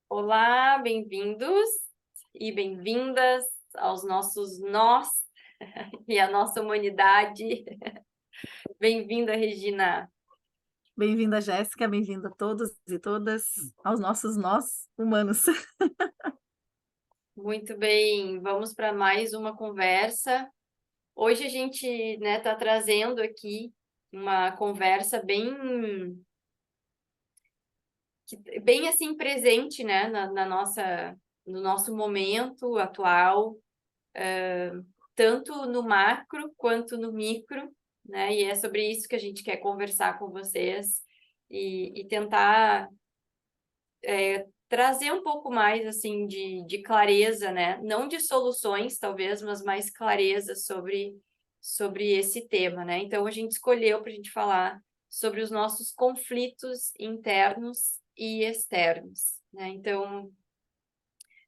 Olá, bem-vindos e bem-vindas aos nossos nós e à nossa humanidade. Bem-vinda, Regina. Bem-vinda, Jéssica, bem-vinda a todos e todas aos nossos nós humanos. Muito bem, vamos para mais uma conversa. Hoje a gente, né, tá trazendo aqui uma conversa bem assim presente, né, no nosso momento atual, tanto no macro quanto no micro, né? E é sobre isso que a gente quer conversar com vocês e tentar trazer um pouco mais assim de clareza, né? Não de soluções, talvez, mas mais clareza sobre esse tema, né? Então a gente escolheu para a gente falar sobre os nossos conflitos internos e externos, né? Então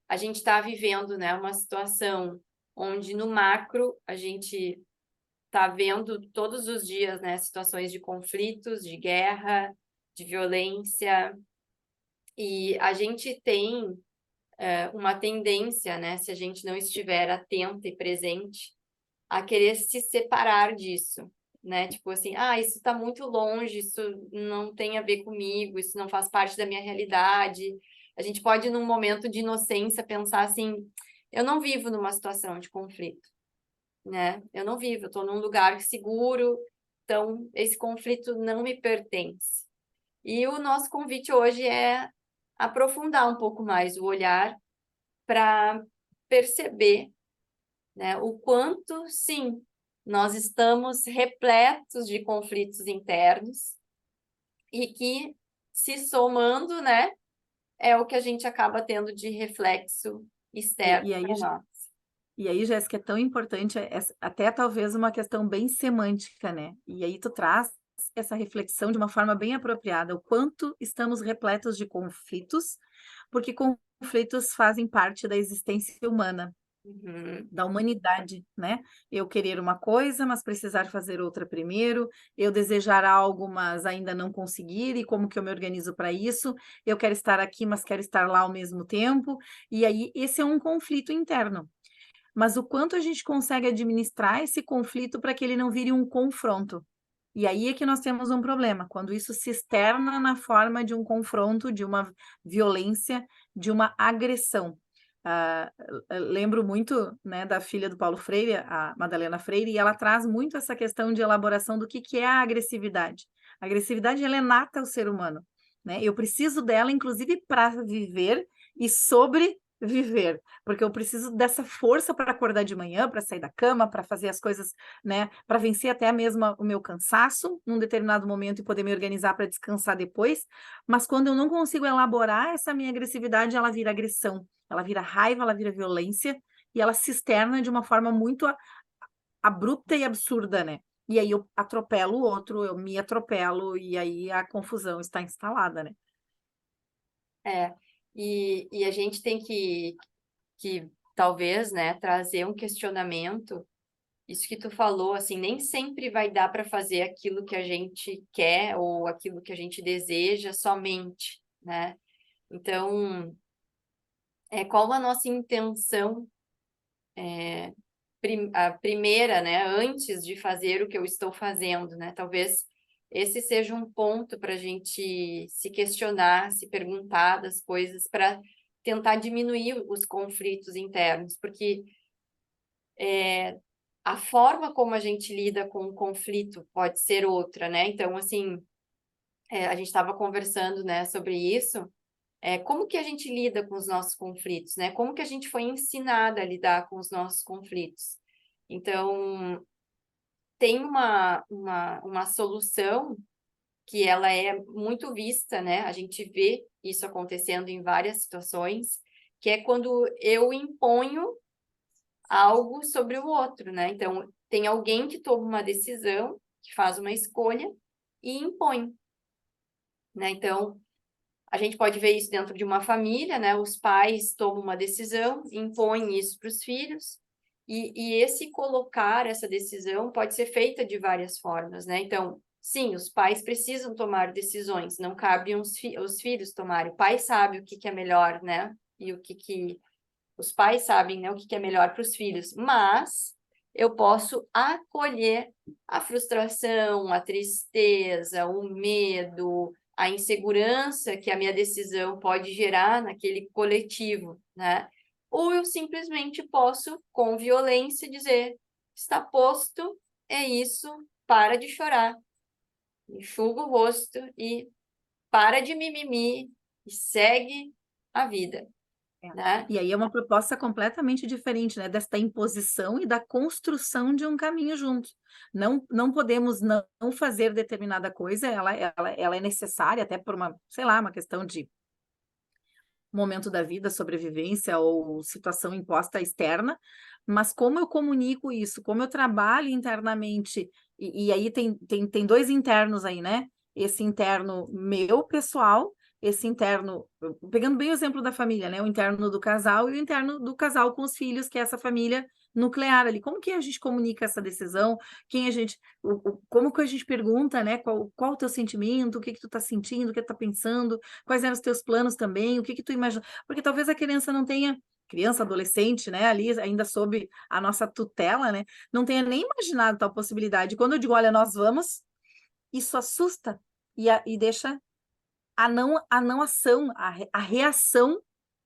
a gente está vivendo, né, uma situação onde no macro a gente está vendo todos os dias, né, situações de conflitos, de guerra, de violência, e a gente tem uma tendência, né, se a gente não estiver atento e presente, a querer se separar disso, né? Tipo assim, isso está muito longe, isso não tem a ver comigo, isso não faz parte da minha realidade. A gente pode, num momento de inocência, pensar assim, eu não vivo numa situação de conflito, né? Eu não vivo, eu estou num lugar seguro, então esse conflito não me pertence. E o nosso convite hoje é aprofundar um pouco mais o olhar para perceber, né, o quanto, sim, nós estamos repletos de conflitos internos e que, se somando, né, é o que a gente acaba tendo de reflexo E, externo e aí, para nós. e aí, Jéssica, é tão importante, até talvez uma questão bem semântica, né? E aí tu traz essa reflexão de uma forma bem apropriada, o quanto estamos repletos de conflitos, porque conflitos fazem parte da existência humana. Uhum. Da humanidade, né? Eu querer uma coisa, mas precisar fazer outra primeiro, eu desejar algo, mas ainda não conseguir, e como que eu me organizo para isso? Eu quero estar aqui, mas quero estar lá ao mesmo tempo, e aí esse é um conflito interno. Mas o quanto a gente consegue administrar esse conflito para que ele não vire um confronto? E aí é que nós temos um problema, quando isso se externa na forma de um confronto, de uma violência, de uma agressão. Ah, lembro muito, né, da filha do Paulo Freire, a Madalena Freire, e ela traz muito essa questão de elaboração do que é a agressividade. A agressividade, ela é nata ao ser humano, né? Eu preciso dela, inclusive, para viver e sobreviver, porque eu preciso dessa força para acordar de manhã, para sair da cama, para fazer as coisas, né, para vencer até mesmo o meu cansaço num determinado momento e poder me organizar para descansar depois. Mas quando eu não consigo elaborar essa minha agressividade, ela vira agressão, ela vira raiva, ela vira violência e ela se externa de uma forma muito abrupta e absurda, né? E aí eu atropelo o outro, eu me atropelo e aí a confusão está instalada, né? É, e a gente tem que talvez, né, trazer um questionamento. Isso que tu falou, assim, nem sempre vai dar para fazer aquilo que a gente quer ou aquilo que a gente deseja somente, né? Então, qual a nossa intenção, a primeira, né, antes de fazer o que eu estou fazendo, né? Talvez esse seja um ponto para a gente se questionar, se perguntar das coisas, para tentar diminuir os conflitos internos, porque a forma como a gente lida com o conflito pode ser outra, né? Então, assim, a gente estava conversando, né, sobre isso. Como que a gente lida com os nossos conflitos, né? Como que a gente foi ensinada a lidar com os nossos conflitos? Então, tem uma solução que ela é muito vista, né? A gente vê isso acontecendo em várias situações, que é quando eu imponho algo sobre o outro, né? Então, tem alguém que toma uma decisão, que faz uma escolha e impõe, né? Então, a gente pode ver isso dentro de uma família, né? Os pais tomam uma decisão, impõem isso para os filhos, e esse colocar essa decisão pode ser feita de várias formas, né? Então, sim, os pais precisam tomar decisões, não cabe os filhos tomarem. O pai sabe o que é melhor, né? E o que os pais sabem, né, o que é melhor para os filhos, mas eu posso acolher a frustração, a tristeza, o medo, a insegurança que a minha decisão pode gerar naquele coletivo, né? Ou eu simplesmente posso, com violência, dizer: está posto, é isso, para de chorar, enxuga o rosto e para de mimimi e segue a vida, É. né? E aí é uma proposta completamente diferente, né? Desta imposição e da construção de um caminho junto. Não podemos não fazer determinada coisa, ela é necessária até por uma, sei lá, uma questão de momento da vida, sobrevivência ou situação imposta externa, mas como eu comunico isso, como eu trabalho internamente, e aí tem dois internos aí, né? Esse interno meu, pessoal, esse interno, pegando bem o exemplo da família, né? O interno do casal e o interno do casal com os filhos, que é essa família nuclear ali. Como que a gente comunica essa decisão? Quem a gente, como que a gente pergunta, né? Qual o teu sentimento? O que que tu tá sentindo? O que tu tá pensando? Quais eram os teus planos também? O que que tu imagina? Porque talvez a criança não tenha, criança, adolescente, né, ali ainda sob a nossa tutela, né, não tenha nem imaginado tal possibilidade. Quando eu digo, olha, nós vamos, isso assusta e deixa a não ação, a reação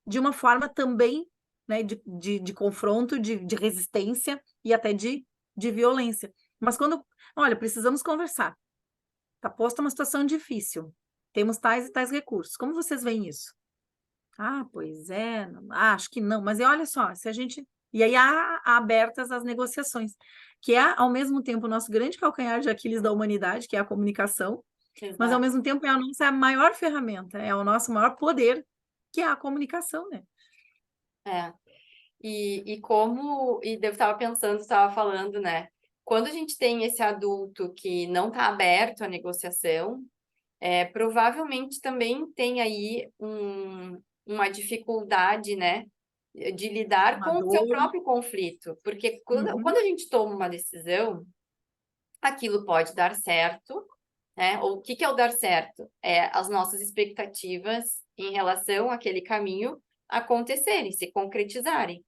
de uma forma também, né, de confronto, de resistência e até de violência. Mas quando, olha, precisamos conversar. Está posta uma situação difícil. Temos tais e tais recursos. Como vocês veem isso? Ah, pois é, acho que não, mas olha só, se a gente. E aí há abertas as negociações, que é, ao mesmo tempo, o nosso grande calcanhar de Aquiles da humanidade, que é a comunicação, mas, ao Exato. mesmo tempo, é a nossa maior ferramenta, é o nosso maior poder, que é a comunicação, né? É. E eu estava pensando, estava falando, né? Quando a gente tem esse adulto que não está aberto à negociação, provavelmente também tem aí uma dificuldade, né? De lidar Uma com o seu dor. próprio conflito. Porque quando Uhum. a gente toma uma decisão, aquilo pode dar certo, né? Ou o que é o dar certo? É as nossas expectativas em relação àquele caminho acontecerem, se concretizarem.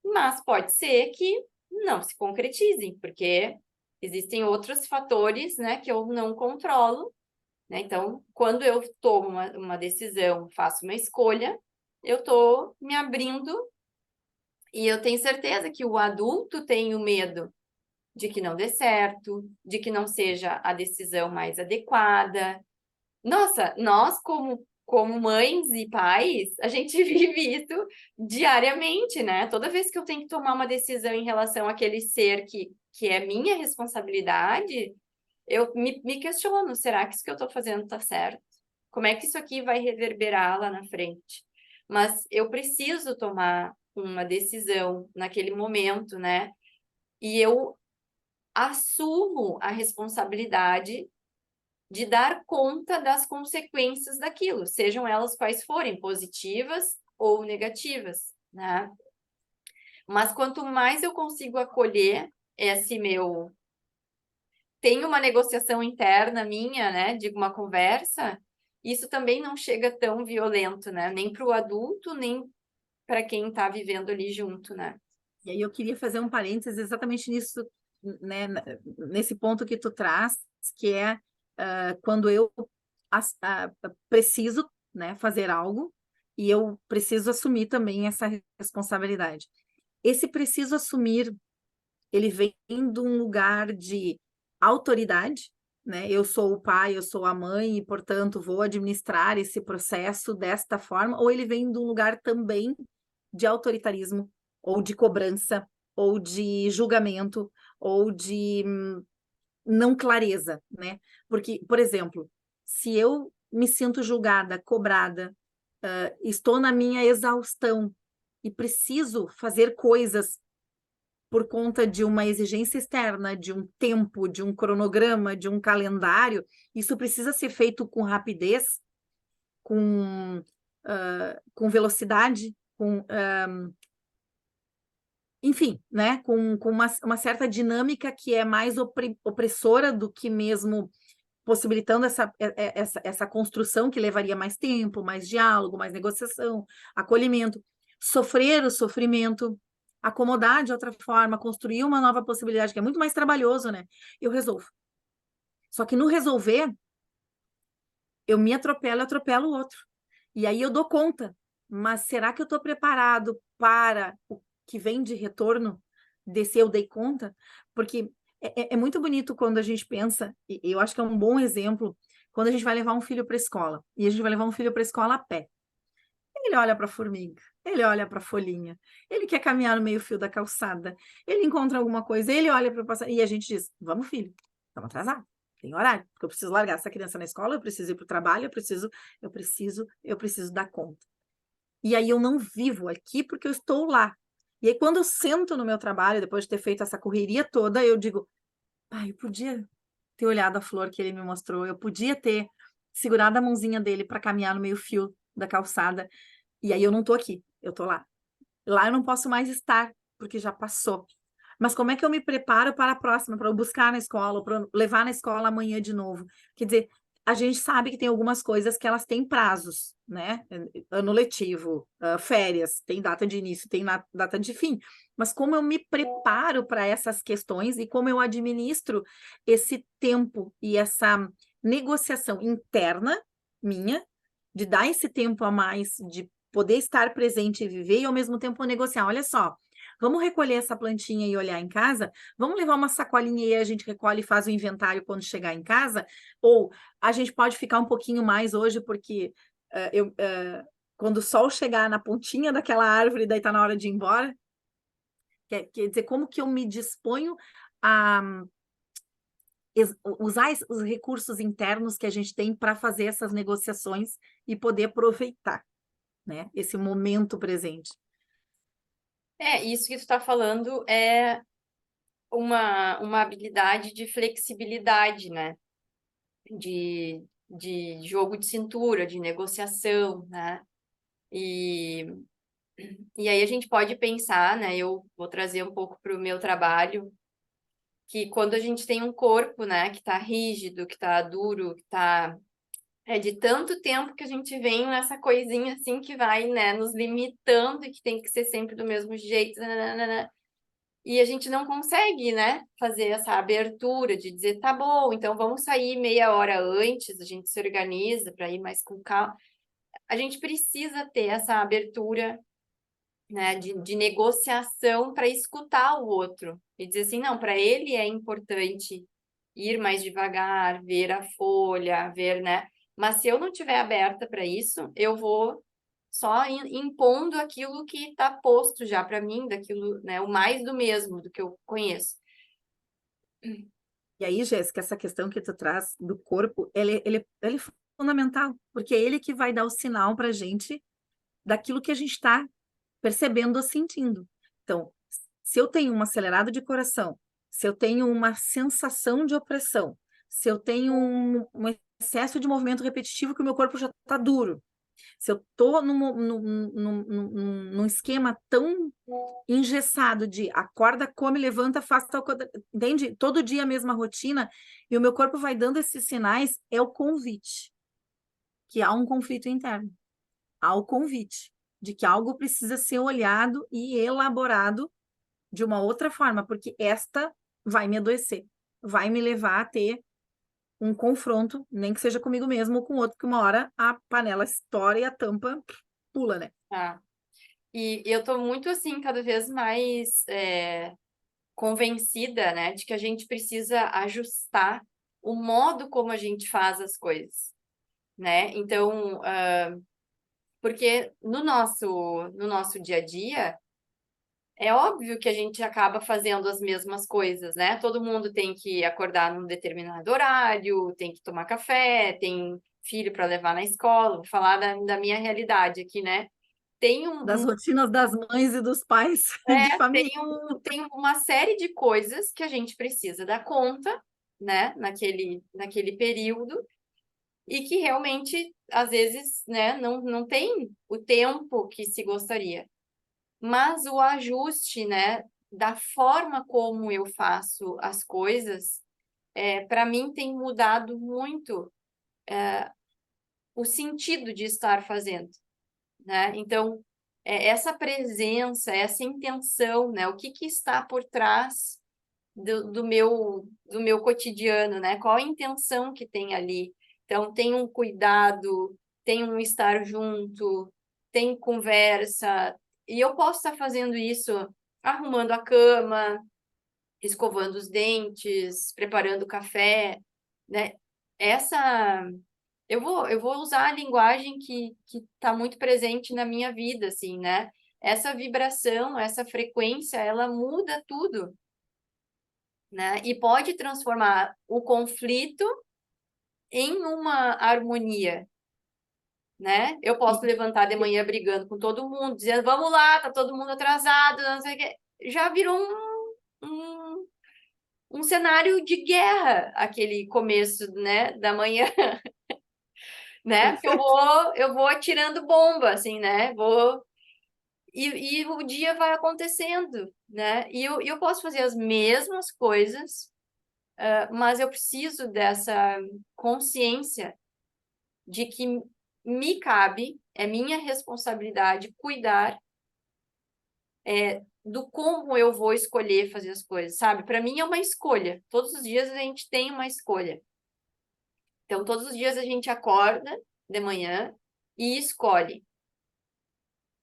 Mas pode ser que não se concretizem, porque existem outros fatores, né, que eu não controlo, né? Então, quando eu tomo uma decisão, faço uma escolha, eu estou me abrindo e eu tenho certeza que o adulto tem o medo de que não dê certo, de que não seja a decisão mais adequada. Nossa, nós como mães e pais, a gente vive isso diariamente, né? Toda vez que eu tenho que tomar uma decisão em relação àquele ser que é minha responsabilidade, eu me questiono, será que isso que eu estou fazendo está certo? Como é que isso aqui vai reverberar lá na frente? Mas eu preciso tomar uma decisão naquele momento, né? E eu assumo a responsabilidade de dar conta das consequências daquilo, sejam elas quais forem, positivas ou negativas, né? Mas quanto mais eu consigo acolher esse meu. Tem uma negociação interna minha, né? De uma conversa, isso também não chega tão violento, né? Nem para o adulto, nem para quem está vivendo ali junto, né? E aí eu queria fazer um parênteses exatamente nisso, né, nesse ponto que tu traz, que é quando eu preciso, né, fazer algo e eu preciso assumir também essa responsabilidade. Esse preciso assumir, ele vem de um lugar de autoridade, né? Eu sou o pai, eu sou a mãe e, portanto, vou administrar esse processo desta forma, ou ele vem de um lugar também de autoritarismo, ou de cobrança, ou de julgamento, ou de não clareza, né? Porque, por exemplo, se eu me sinto julgada, cobrada, estou na minha exaustão e preciso fazer coisas por conta de uma exigência externa, de um tempo, de um cronograma, de um calendário, isso precisa ser feito com rapidez, com velocidade, enfim, né, com uma certa dinâmica que é mais opressora do que mesmo possibilitando essa construção que levaria mais tempo, mais diálogo, mais negociação, acolhimento, sofrer o sofrimento, acomodar de outra forma, construir uma nova possibilidade, que é muito mais trabalhoso, né? Eu resolvo. Só que no resolver, eu me atropelo, eu atropelo o outro. E aí eu dou conta. Mas será que eu estou preparado para o que vem de retorno desse eu dei conta? Porque é muito bonito quando a gente pensa, e eu acho que é um bom exemplo, quando a gente vai levar um filho para a escola, e a gente vai levar um filho para a escola a pé. Ele olha para a formiga, ele olha para a folhinha, ele quer caminhar no meio-fio da calçada, ele encontra alguma coisa, ele olha para o passarinho, e a gente diz: vamos, filho, estamos atrasados, tem horário, porque eu preciso largar essa criança na escola, eu preciso ir para o trabalho, eu preciso dar conta. E aí eu não vivo aqui porque eu estou lá. E aí, quando eu sento no meu trabalho, depois de ter feito essa correria toda, eu digo: pai, eu podia ter olhado a flor que ele me mostrou, eu podia ter segurado a mãozinha dele para caminhar no meio-fio da calçada. E aí eu não tô aqui, eu tô lá. Lá eu não posso mais estar, porque já passou. Mas como é que eu me preparo para a próxima, para eu buscar na escola, para eu levar na escola amanhã de novo? Quer dizer, a gente sabe que tem algumas coisas que elas têm prazos, né? Ano letivo, férias, tem data de início, tem data de fim. Mas como eu me preparo para essas questões e como eu administro esse tempo e essa negociação interna minha, de dar esse tempo a mais, de poder estar presente e viver e ao mesmo tempo negociar. Olha só, vamos recolher essa plantinha e olhar em casa? Vamos levar uma sacolinha e a gente recolhe e faz o inventário quando chegar em casa? Ou a gente pode ficar um pouquinho mais hoje, porque quando o sol chegar na pontinha daquela árvore, daí está na hora de ir embora? Quer dizer, como que eu me disponho a usar os recursos internos que a gente tem para fazer essas negociações e poder aproveitar, né, esse momento presente. Isso que tu está falando é uma habilidade de flexibilidade, né? De jogo de cintura, de negociação, né? E, e aí a gente pode pensar, né? Eu vou trazer um pouco para o meu trabalho, que quando a gente tem um corpo, né, que está rígido, que está duro, que está de tanto tempo que a gente vem nessa coisinha assim que vai, né, nos limitando e que tem que ser sempre do mesmo jeito, nananana. E a gente não consegue, né, fazer essa abertura de dizer, tá bom, então vamos sair meia hora antes, a gente se organiza para ir mais com calma. A gente precisa ter essa abertura, né, de negociação para escutar o outro e dizer assim, não, para ele é importante ir mais devagar, ver a folha, ver, né? Mas se eu não tiver aberta para isso, eu vou só impondo aquilo que está posto já para mim, daquilo, né, o mais do mesmo do que eu conheço. E aí, Jéssica, essa questão que tu traz do corpo, ele é fundamental, porque é ele que vai dar o sinal para a gente daquilo que a gente está percebendo ou sentindo. Então, se eu tenho um acelerado de coração, se eu tenho uma sensação de opressão, se eu tenho um excesso de movimento repetitivo que o meu corpo já está duro, se eu estou num esquema tão engessado de acorda, come, levanta, faz tal coisa, entende? Todo dia a mesma rotina, e o meu corpo vai dando esses sinais, é o convite, que há um conflito interno. Há o convite de que algo precisa ser olhado e elaborado de uma outra forma, porque esta vai me adoecer, vai me levar a ter um confronto, nem que seja comigo mesmo ou com outro, que uma hora a panela estoura e a tampa pula, né? Tá? E eu tô muito, assim, cada vez mais convencida, né, de que a gente precisa ajustar o modo como a gente faz as coisas, né? Então, porque no nosso dia a dia, é óbvio que a gente acaba fazendo as mesmas coisas, né? Todo mundo tem que acordar num determinado horário, tem que tomar café, tem filho para levar na escola. Vou falar da minha realidade aqui, né? Tem Das rotinas das mães e dos pais de família. tem uma série de coisas que a gente precisa dar conta, né? Naquele período e que realmente, às vezes, né, não tem o tempo que se gostaria. Mas o ajuste, né, da forma como eu faço as coisas para mim tem mudado muito o sentido de estar fazendo, né? Então, essa presença, essa intenção, né? O que que está por trás do meu cotidiano, né? Qual a intenção que tem ali? Então, tem um cuidado, tem um estar junto, tem conversa, e eu posso estar fazendo isso arrumando a cama, escovando os dentes, preparando o café, né? Essa eu vou usar a linguagem que está muito presente na minha vida, assim, né? Essa vibração, essa frequência, ela muda tudo, né? E pode transformar o conflito em uma harmonia, né? Eu posso levantar de manhã brigando com todo mundo, dizendo, vamos lá, tá todo mundo atrasado, não sei o quê. Já virou um cenário de guerra, aquele começo, né, da manhã, né? Porque eu vou atirando bomba, assim, né? E o dia vai acontecendo, né? E eu posso fazer as mesmas coisas, mas eu preciso dessa consciência de que me cabe, é minha responsabilidade cuidar do como eu vou escolher fazer as coisas, sabe? Para mim é uma escolha. Todos os dias a gente tem uma escolha. Então, todos os dias a gente acorda de manhã e escolhe: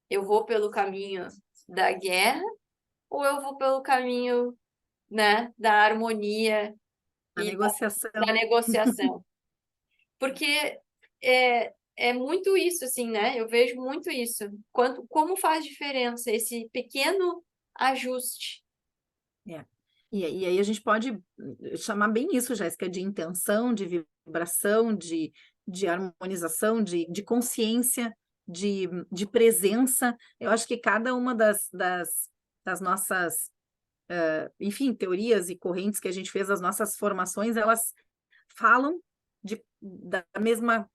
eu vou pelo caminho da guerra ou eu vou pelo caminho, né, da harmonia A e da negociação. negociação. Porque é muito isso, assim, né? Eu vejo muito isso. Como faz diferença esse pequeno ajuste. É. E aí a gente pode chamar bem isso, Jéssica, de intenção, de vibração, de harmonização, de consciência, de presença. Eu acho que cada uma das nossas, enfim, teorias e correntes que a gente fez, as nossas formações, elas falam da mesma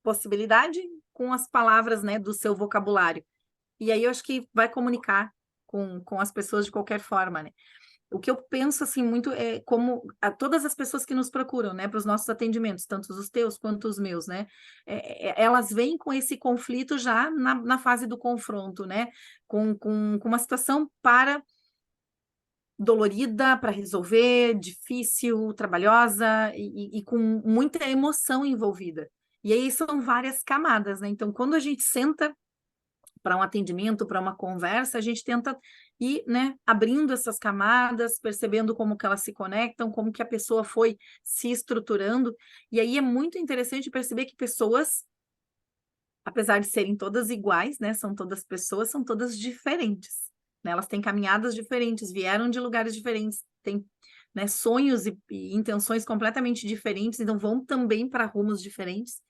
possibilidade com as palavras, né, do seu vocabulário. E aí eu acho que vai comunicar com as pessoas de qualquer forma, né? O que eu penso, assim, muito é como todas as pessoas que nos procuram, né, para os nossos atendimentos, tanto os teus quanto os meus, né, elas vêm com esse conflito já na fase do confronto, né, com uma situação dolorida para resolver, difícil, trabalhosa e com muita emoção envolvida. E aí são várias camadas, né? Então, quando a gente senta para um atendimento, para uma conversa, a gente tenta ir, né, abrindo essas camadas, percebendo como que elas se conectam, como que a pessoa foi se estruturando, e aí é muito interessante perceber que pessoas, apesar de serem todas iguais, né, são todas pessoas, são todas diferentes, né, elas têm caminhadas diferentes, vieram de lugares diferentes, têm, né, sonhos e intenções completamente diferentes, então vão também para rumos diferentes,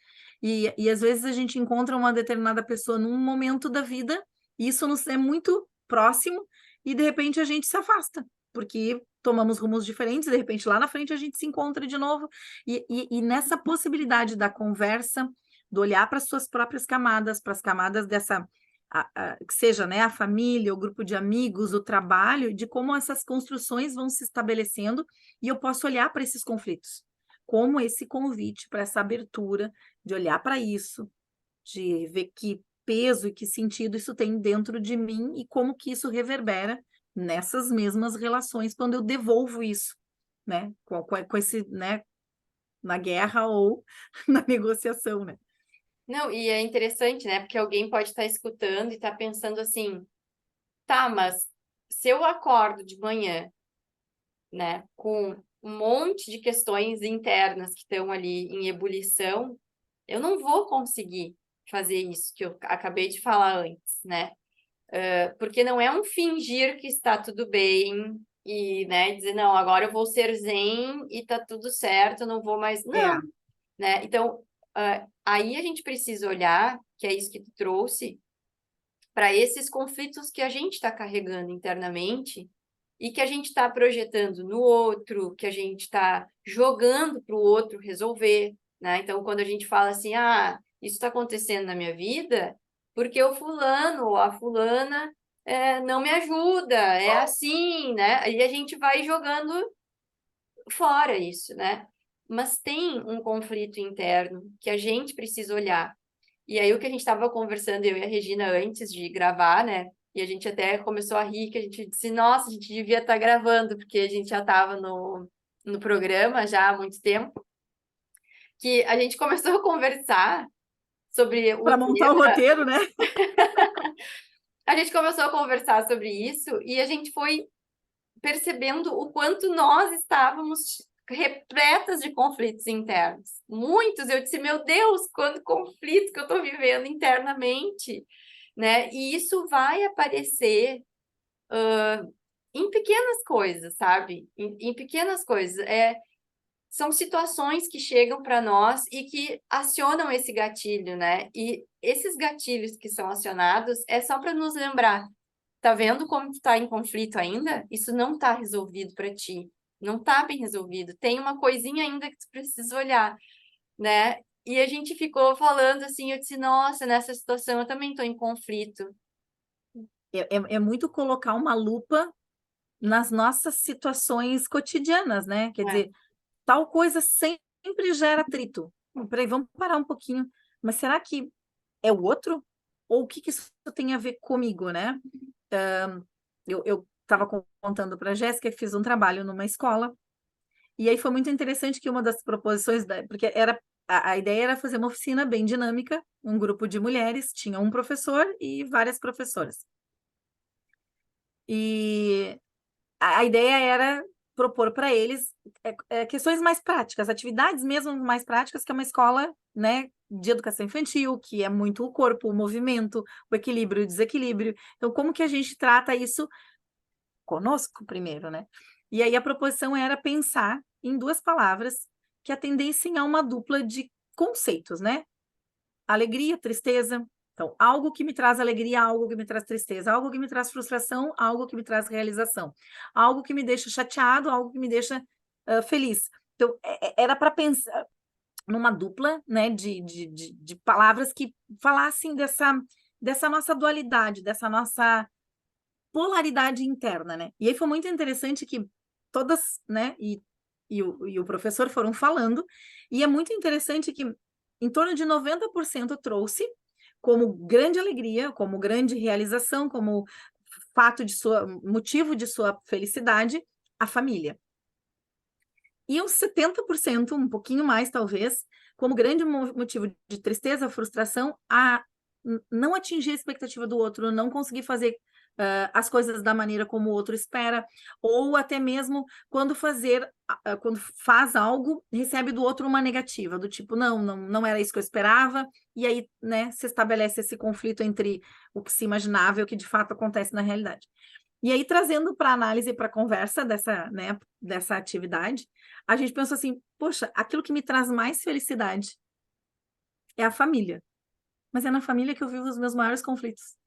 e às vezes a gente encontra uma determinada pessoa num momento da vida, e isso nos é muito próximo, e de repente a gente se afasta, porque tomamos rumos diferentes, e de repente lá na frente a gente se encontra de novo, e nessa possibilidade da conversa, do olhar para as suas próprias camadas, para as camadas dessa, que seja, né, a família, o grupo de amigos, o trabalho, de como essas construções vão se estabelecendo, e eu posso olhar para esses conflitos, como esse convite para essa abertura, de olhar para isso, de ver que peso e que sentido isso tem dentro de mim e como que isso reverbera nessas mesmas relações quando eu devolvo isso, né, com esse, né, na guerra ou na negociação, né? Não, e é interessante, né? Porque alguém pode estar escutando e estar pensando assim, tá, mas se eu acordo de manhã, né, com um monte de questões internas que estão ali em ebulição, eu não vou conseguir fazer isso que eu acabei de falar antes, né? Porque não é um fingir que está tudo bem e, né, dizer, não, agora eu vou ser zen e tá tudo certo, eu não vou mais. É, Não, né? Então, aí a gente precisa olhar, que é isso que tu trouxe, para esses conflitos que a gente está carregando internamente e que a gente está projetando no outro, que a gente está jogando para o outro resolver, né? Então, quando a gente fala assim, isso está acontecendo na minha vida porque o fulano ou a fulana não me ajuda, é assim, né? Aí a gente vai jogando fora isso, né? Mas tem um conflito interno que a gente precisa olhar. E aí o que a gente estava conversando, eu e a Regina, antes de gravar, né? E a gente até começou a rir, que a gente disse, nossa, a gente devia estar gravando, porque a gente já estava no programa já há muito tempo, que a gente começou a conversar sobre o Para montar o tema, roteiro, né? a gente começou a conversar sobre isso e a gente foi percebendo o quanto nós estávamos repletas de conflitos internos. Muitos, eu disse, meu Deus, quanto conflito que eu estou vivendo internamente, né? E isso vai aparecer em pequenas coisas, sabe? Em pequenas coisas. São situações que chegam para nós e que acionam esse gatilho, né? E esses gatilhos que são acionados é só para nos lembrar. Tá vendo como tu tá em conflito ainda? Isso não tá resolvido para ti. Não tá bem resolvido. Tem uma coisinha ainda que tu precisa olhar, né? E a gente ficou falando assim, eu disse, nossa, nessa situação eu também tô em conflito. É muito colocar uma lupa nas nossas situações cotidianas, né? Quer É, dizer, tal coisa sempre gera atrito. Peraí, vamos parar um pouquinho. Mas será que é o outro? Ou o que isso tem a ver comigo, né? Eu estava contando para a Jéssica que fiz um trabalho numa escola, e aí foi muito interessante que uma das proposições, porque era a ideia era fazer uma oficina bem dinâmica, um grupo de mulheres, tinha um professor e várias professoras. E a ideia era propor para eles questões mais práticas, atividades mesmo mais práticas, que é uma escola, né, de educação infantil, que é muito o corpo, o movimento, o equilíbrio e o desequilíbrio. Então, como que a gente trata isso conosco primeiro, né? E aí a proposição era pensar em duas palavras que atendessem a uma dupla de conceitos, né? Alegria, tristeza. Então, algo que me traz alegria, algo que me traz tristeza, algo que me traz frustração, algo que me traz realização, algo que me deixa chateado, algo que me deixa feliz. Então, era para pensar numa dupla, né, de palavras que falassem dessa nossa dualidade, dessa nossa polaridade interna, né? E aí foi muito interessante que todas, né, e o professor foram falando, e é muito interessante que em torno de 90% trouxe como grande alegria, como grande realização, como fato de sua, motivo de sua felicidade, a família. E uns 70%, um pouquinho mais talvez, como grande motivo de tristeza, frustração, a não atingir a expectativa do outro, não conseguir fazer as coisas da maneira como o outro espera, ou até mesmo quando faz algo, recebe do outro uma negativa, do tipo, não era isso que eu esperava, e aí, né, se estabelece esse conflito entre o que se imaginava e o que de fato acontece na realidade. E aí, trazendo para análise, para conversa dessa atividade, a gente pensou assim, poxa, aquilo que me traz mais felicidade é a família. Mas é na família que eu vivo os meus maiores conflitos,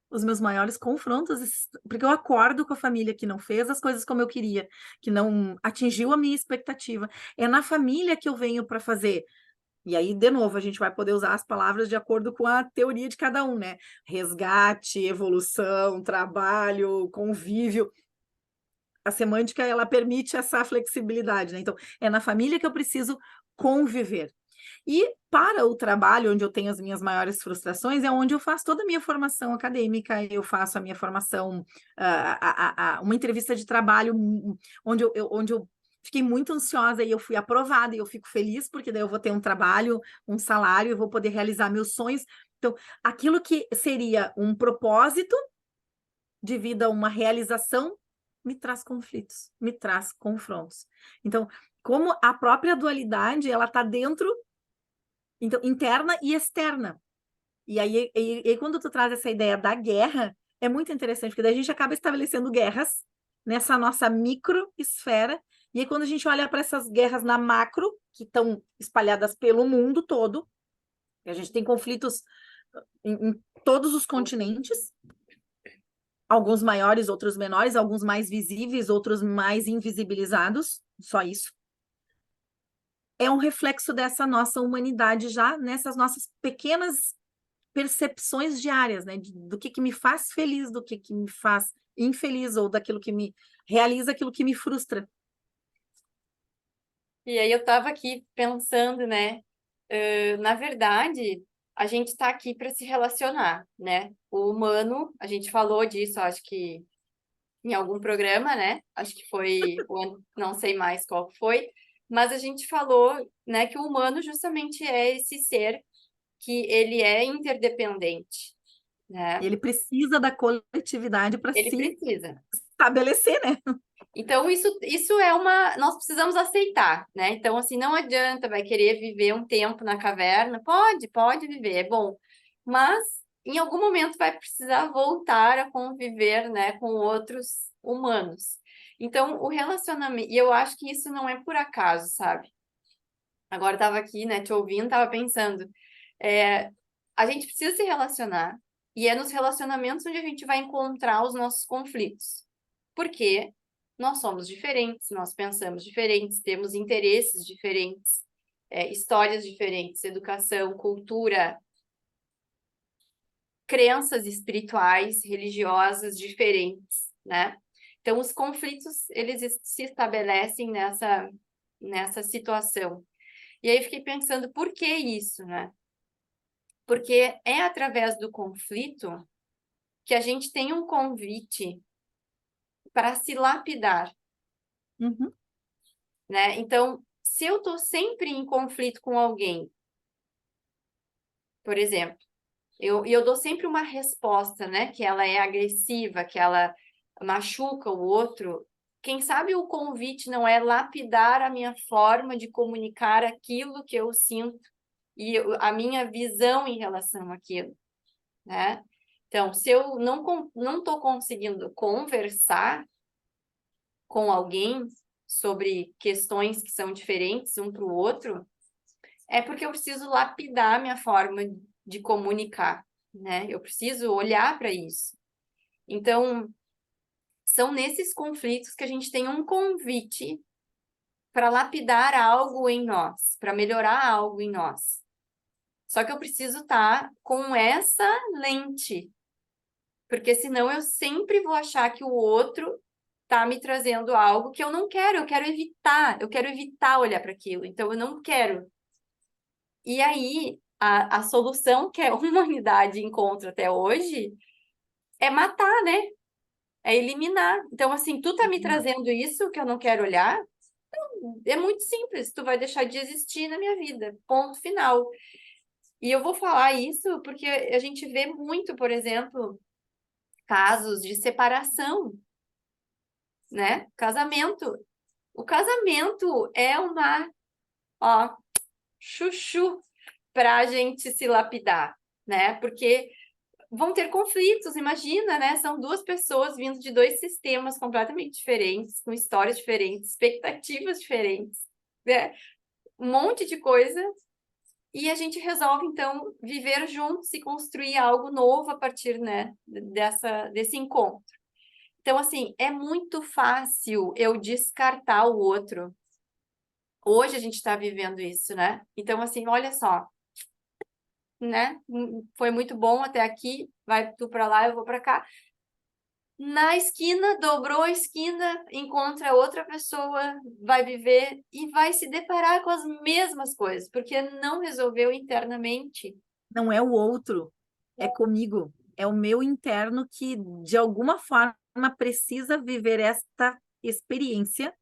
os meus maiores confrontos, porque eu acordo com a família que não fez as coisas como eu queria, que não atingiu a minha expectativa. É na família que eu venho para fazer. E aí, de novo, a gente vai poder usar as palavras de acordo com a teoria de cada um, né? Resgate, evolução, trabalho, convívio. A semântica, ela permite essa flexibilidade, né? Então, é na família que eu preciso conviver. E para o trabalho, onde eu tenho as minhas maiores frustrações, é onde eu faço toda a minha formação acadêmica, eu faço a minha formação, uma entrevista de trabalho, onde eu fiquei muito ansiosa e eu fui aprovada, e eu fico feliz, porque daí eu vou ter um trabalho, um salário, eu vou poder realizar meus sonhos. Então, aquilo que seria um propósito de vida, uma realização, me traz conflitos, me traz confrontos. Então, como a própria dualidade, ela está dentro, então, interna e externa. E aí, quando tu traz essa ideia da guerra, é muito interessante, porque daí a gente acaba estabelecendo guerras nessa nossa microesfera, e aí quando a gente olha para essas guerras na macro, que estão espalhadas pelo mundo todo, e a gente tem conflitos em todos os continentes, alguns maiores, outros menores, alguns mais visíveis, outros mais invisibilizados, só isso. É um reflexo dessa nossa humanidade já nessas nossas pequenas percepções diárias, né? Do que me faz feliz, do que me faz infeliz, ou daquilo que me realiza, aquilo que me frustra. E aí eu estava aqui pensando, né? Na verdade, a gente está aqui para se relacionar, né? O humano, a gente falou disso, acho que em algum programa, né? Acho que foi o ano, não sei mais qual foi, mas a gente falou, né, que o humano justamente é esse ser que ele é interdependente, né? Ele precisa da coletividade para Ele se precisa. estabelecer, né? Então, isso é uma. Nós precisamos aceitar, né? Então, assim, não adianta, vai querer viver um tempo na caverna. Pode viver, é bom. Mas, em algum momento, vai precisar voltar a conviver, né, com outros humanos. Então, o relacionamento. E eu acho que isso não é por acaso, sabe? Agora, eu estava aqui, né, te ouvindo, estava pensando. é, a gente precisa se relacionar. E é nos relacionamentos onde a gente vai encontrar os nossos conflitos. Porque nós somos diferentes, nós pensamos diferentes, temos interesses diferentes, histórias diferentes, educação, cultura, crenças espirituais, religiosas diferentes, né? Então, os conflitos, eles se estabelecem nessa situação. E aí, eu fiquei pensando, por que isso, né? Porque é através do conflito que a gente tem um convite para se lapidar, Uhum, né? Então, se eu estou sempre em conflito com alguém, por exemplo, eu dou sempre uma resposta, né? Que ela é agressiva, que ela machuca o outro. Quem sabe o convite não é lapidar a minha forma de comunicar aquilo que eu sinto e a minha visão em relação àquilo, né? Então, se eu não estou conseguindo conversar com alguém sobre questões que são diferentes um para o outro, é porque eu preciso lapidar a minha forma de comunicar, né? Eu preciso olhar para isso. Então, são nesses conflitos que a gente tem um convite para lapidar algo em nós, para melhorar algo em nós. Só que eu preciso estar com essa lente, porque senão eu sempre vou achar que o outro está me trazendo algo que eu não quero, eu quero evitar olhar para aquilo, então eu não quero. E aí, a solução que a humanidade encontra até hoje é matar, né? É eliminar. Então, assim, tu tá me eliminar. trazendo isso que eu não quero olhar, é muito simples, tu vai deixar de existir na minha vida, ponto final. E eu vou falar isso porque a gente vê muito, por exemplo, casos de separação, né? Casamento. O casamento é uma, ó, chuchu para a gente se lapidar, né? Porque vão ter conflitos, imagina, né? São duas pessoas vindo de dois sistemas completamente diferentes, com histórias diferentes, expectativas diferentes, né? Um monte de coisa. E a gente resolve, então, viver juntos e construir algo novo a partir, né, desse encontro. Então, assim, é muito fácil eu descartar o outro. Hoje a gente está vivendo isso, né? Então, assim, olha só, né? Foi muito bom até aqui, vai tu para lá, eu vou para cá. Na esquina, dobrou a esquina, encontra outra pessoa, vai viver e vai se deparar com as mesmas coisas, porque não resolveu internamente. Não é o outro, é comigo. É o meu interno que, de alguma forma, precisa viver esta experiência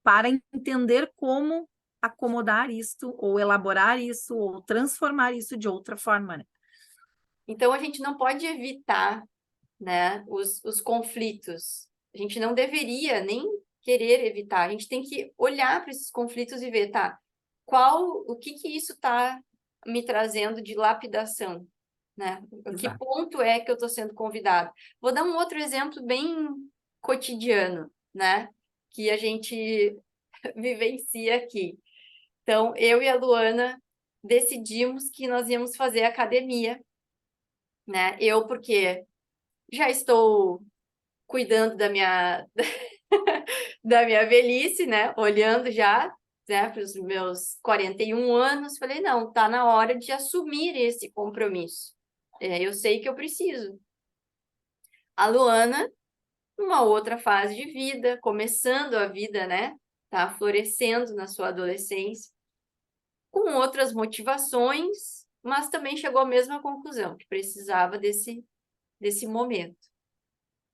para entender como acomodar isto, ou elaborar isso, ou transformar isso de outra forma, né? Então, a gente não pode evitar, né, os conflitos. A gente não deveria nem querer evitar. A gente tem que olhar para esses conflitos e ver, tá, o que isso está me trazendo de lapidação, né? Que Exato. ponto é que eu estou sendo convidado? Vou dar um outro exemplo bem cotidiano, né? Que a gente vivencia aqui. Então, eu e a Luana decidimos que nós íamos fazer academia, né? Eu, porque já estou cuidando da minha velhice, né? Olhando já, né, para os meus 41 anos, falei, não, tá na hora de assumir esse compromisso. Eu sei que eu preciso. A Luana, numa outra fase de vida, começando a vida, né? tá florescendo na sua adolescência, com outras motivações, mas também chegou à mesma conclusão, que precisava desse momento.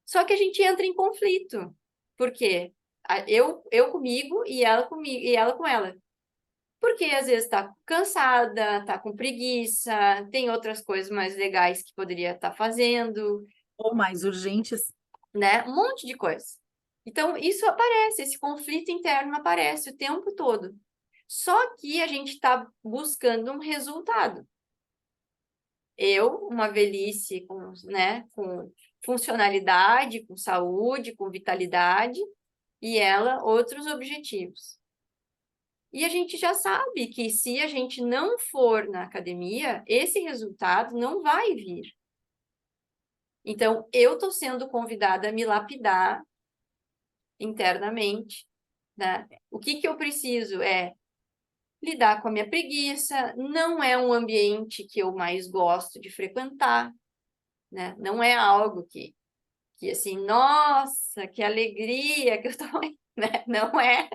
Só que a gente entra em conflito, porque eu comigo e ela comigo e ela com ela. Porque às vezes está cansada, está com preguiça, tem outras coisas mais legais que poderia estar fazendo, Ou mais urgentes. né? Um monte de coisa. Então, isso aparece, esse conflito interno aparece o tempo todo. Só que a gente está buscando um resultado. Eu, uma velhice com, né, com funcionalidade, com saúde, com vitalidade, e ela, outros objetivos. E a gente já sabe que se a gente não for na academia, esse resultado não vai vir. Então, eu estou sendo convidada a me lapidar internamente, né? O que eu preciso é lidar com a minha preguiça, não é um ambiente que eu mais gosto de frequentar, né? Não é algo que assim, nossa, que alegria que eu estou, né? Não é.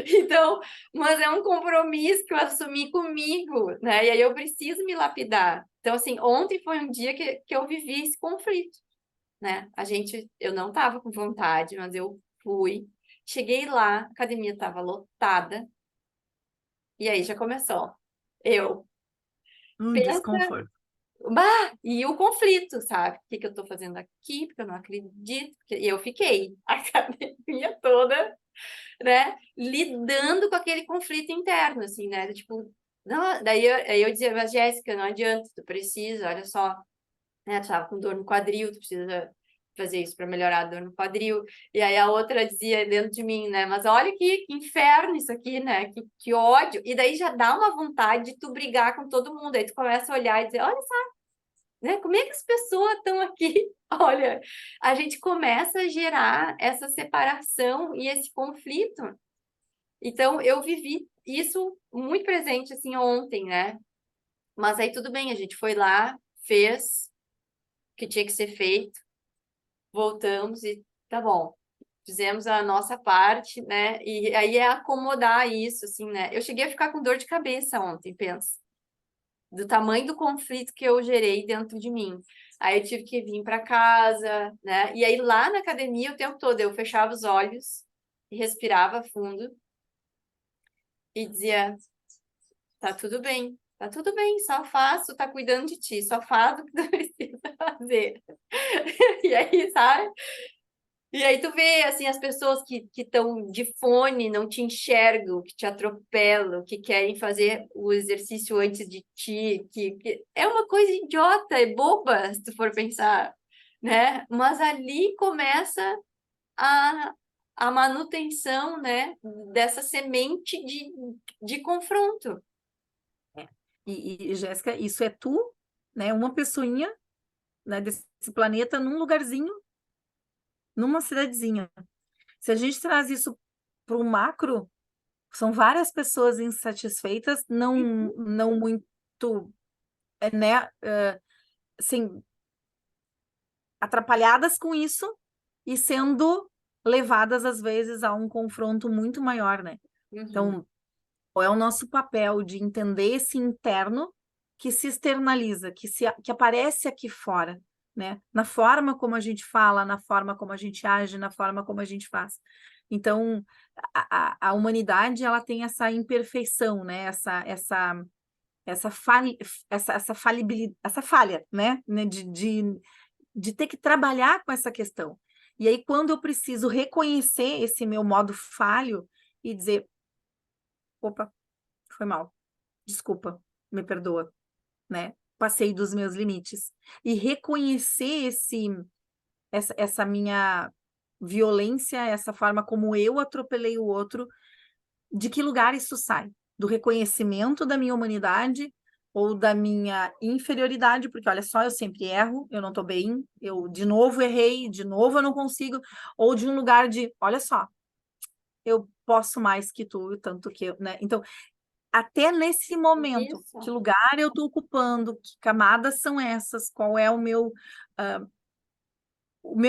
Então, mas é um compromisso que eu assumi comigo, né? E aí eu preciso me lapidar. Então, assim, ontem foi um dia que eu vivi esse conflito, né? Eu não estava com vontade, mas eu fui. Cheguei lá, a academia estava lotada, e aí já começou. Eu, Um pensa, desconforto. bah, e o conflito, sabe? O que que eu estou fazendo aqui? Porque eu não acredito. E eu fiquei a academia toda, né, lidando com aquele conflito interno, assim, né, tipo, não, aí eu dizia, mas Jéssica, não adianta, tu precisa, olha só, né, tu tava com dor no quadril, tu precisa fazer isso para melhorar a dor no quadril, e aí a outra dizia dentro de mim, né, mas olha que inferno isso aqui, né, que ódio, e daí já dá uma vontade de tu brigar com todo mundo, aí tu começa a olhar e dizer, olha só, né, como é que as pessoas estão aqui? Olha, a gente começa a gerar essa separação e esse conflito. Então, eu vivi isso muito presente, assim, ontem, né? Mas aí tudo bem, a gente foi lá, fez o que tinha que ser feito, voltamos e tá bom. Fizemos a nossa parte, né? E aí é acomodar isso, assim, né? Eu cheguei a ficar com dor de cabeça ontem, pensa, do tamanho do conflito que eu gerei dentro de mim. Aí eu tive que vir para casa, né? E aí lá na academia o tempo todo eu fechava os olhos e respirava fundo e dizia: tá tudo bem, só faz, tu tá cuidando de ti, só faz o que tu precisa fazer. E aí, sabe? E aí tu vê, assim, as pessoas que estão de fone, não te enxergam, que te atropelam, que querem fazer o exercício antes de ti, que é uma coisa idiota, é boba, se tu for pensar, né? Mas ali começa a, a manutenção, né, dessa semente de confronto. E Jéssica, isso é tu, né? Uma pessoinha, né, desse planeta num lugarzinho, numa cidadezinha. Se a gente traz isso para o macro, são várias pessoas insatisfeitas, não muito, né, assim, atrapalhadas com isso e sendo levadas, às vezes, a um confronto muito maior, né? Uhum. Então, qual é o nosso papel de entender esse interno que se externaliza, que aparece aqui fora, né? Na forma como a gente fala, na forma como a gente age, na forma como a gente faz. Então, a humanidade, ela tem essa imperfeição, né? Essa falibilidade, essa falha, né? De ter que trabalhar com essa questão. E aí, quando eu preciso reconhecer esse meu modo falho e dizer, opa, foi mal, desculpa, me perdoa, né? Passei dos meus limites. E reconhecer essa minha violência, essa forma como eu atropelei o outro, de que lugar isso sai? Do reconhecimento da minha humanidade ou da minha inferioridade, porque olha só, eu sempre erro, eu não tô bem, eu de novo errei, de novo eu não consigo, ou de um lugar de, olha só, eu posso mais que tu, tanto que eu, né? Então, até nesse momento, que Isso. lugar eu estou ocupando, que camadas são essas, qual é o meu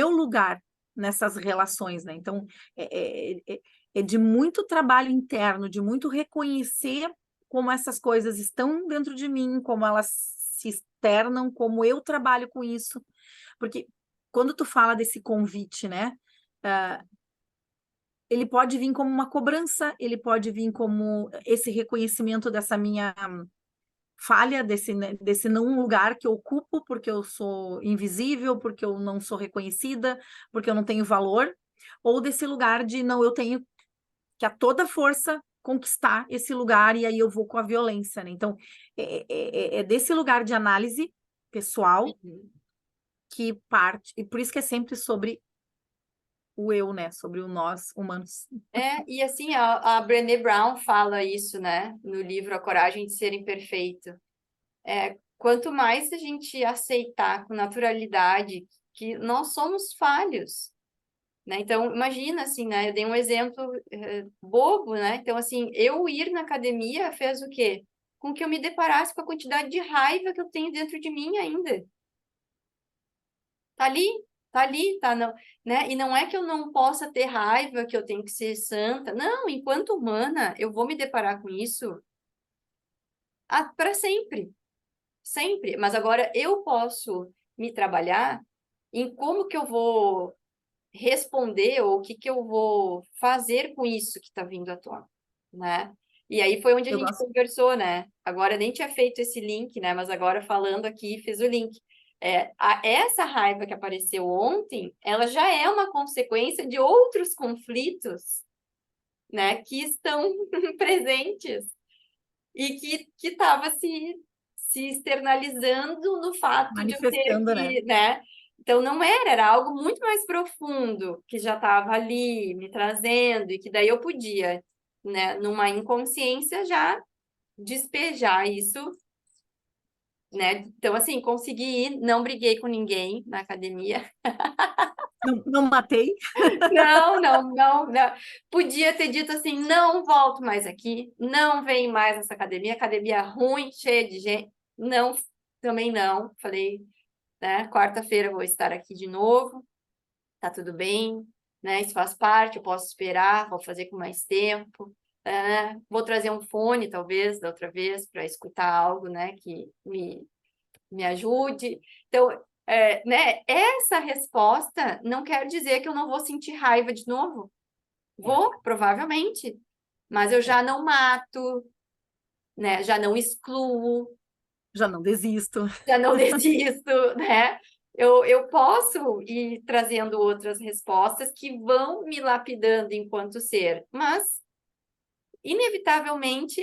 lugar nessas relações, né? Então, é, é, é, é de muito trabalho interno, de muito reconhecer como essas coisas estão dentro de mim, como elas se externam, como eu trabalho com isso. Porque quando tu fala desse convite, né? Ele pode vir como uma cobrança, ele pode vir como esse reconhecimento dessa minha falha, desse não lugar que eu ocupo, porque eu sou invisível, porque eu não sou reconhecida, porque eu não tenho valor, ou desse lugar de não, eu tenho que a toda força conquistar esse lugar e aí eu vou com a violência, né? Então, é desse lugar de análise pessoal Uhum. que parte, e por isso que é sempre sobre o eu, né? Sobre o nós humanos. E assim, a Brené Brown fala isso, né, no livro A Coragem de Ser Imperfeito. Quanto mais a gente aceitar com naturalidade que nós somos falhos, né? Então, imagina assim, né? Eu dei um exemplo bobo, né? Então, assim, eu ir na academia fez o quê? Com que eu me deparasse com a quantidade de raiva que eu tenho dentro de mim ainda. Tá ali, tá ali, tá não, né? E não é que eu não possa ter raiva, que eu tenho que ser santa. Não, enquanto humana, eu vou me deparar com isso para sempre, sempre. Mas agora eu posso me trabalhar em como que eu vou responder ou o que que eu vou fazer com isso que está vindo à tona, né? E aí foi onde a Eu gente gosto. conversou, né? Agora nem tinha feito esse link, né? Mas agora falando aqui, fiz o link. Essa raiva que apareceu ontem, ela já é uma consequência de outros conflitos, né? Que estão presentes e que estava se externalizando no fato de eu ter Manifestando, né? que, né? Então não era algo muito mais profundo que já estava ali me trazendo e que daí eu podia, né, numa inconsciência já despejar isso, né? Então assim, consegui ir, não briguei com ninguém na academia. Não, não matei. Não, não, não, não. Podia ter dito assim, não volto mais aqui, não vem mais nessa academia, academia ruim, cheia de gente. Não, também não. Falei, né? Quarta-feira eu vou estar aqui de novo, tá tudo bem, né? Isso faz parte, eu posso esperar, vou fazer com mais tempo. Vou trazer um fone, talvez, da outra vez, para escutar algo, né, que me ajude. Então, né, essa resposta não quer dizer que eu não vou sentir raiva de novo. É, Vou, provavelmente, mas eu é. já não mato, né? Já não excluo, Já não desisto. já não desisto, né? Eu posso ir trazendo outras respostas que vão me lapidando enquanto ser, mas, inevitavelmente,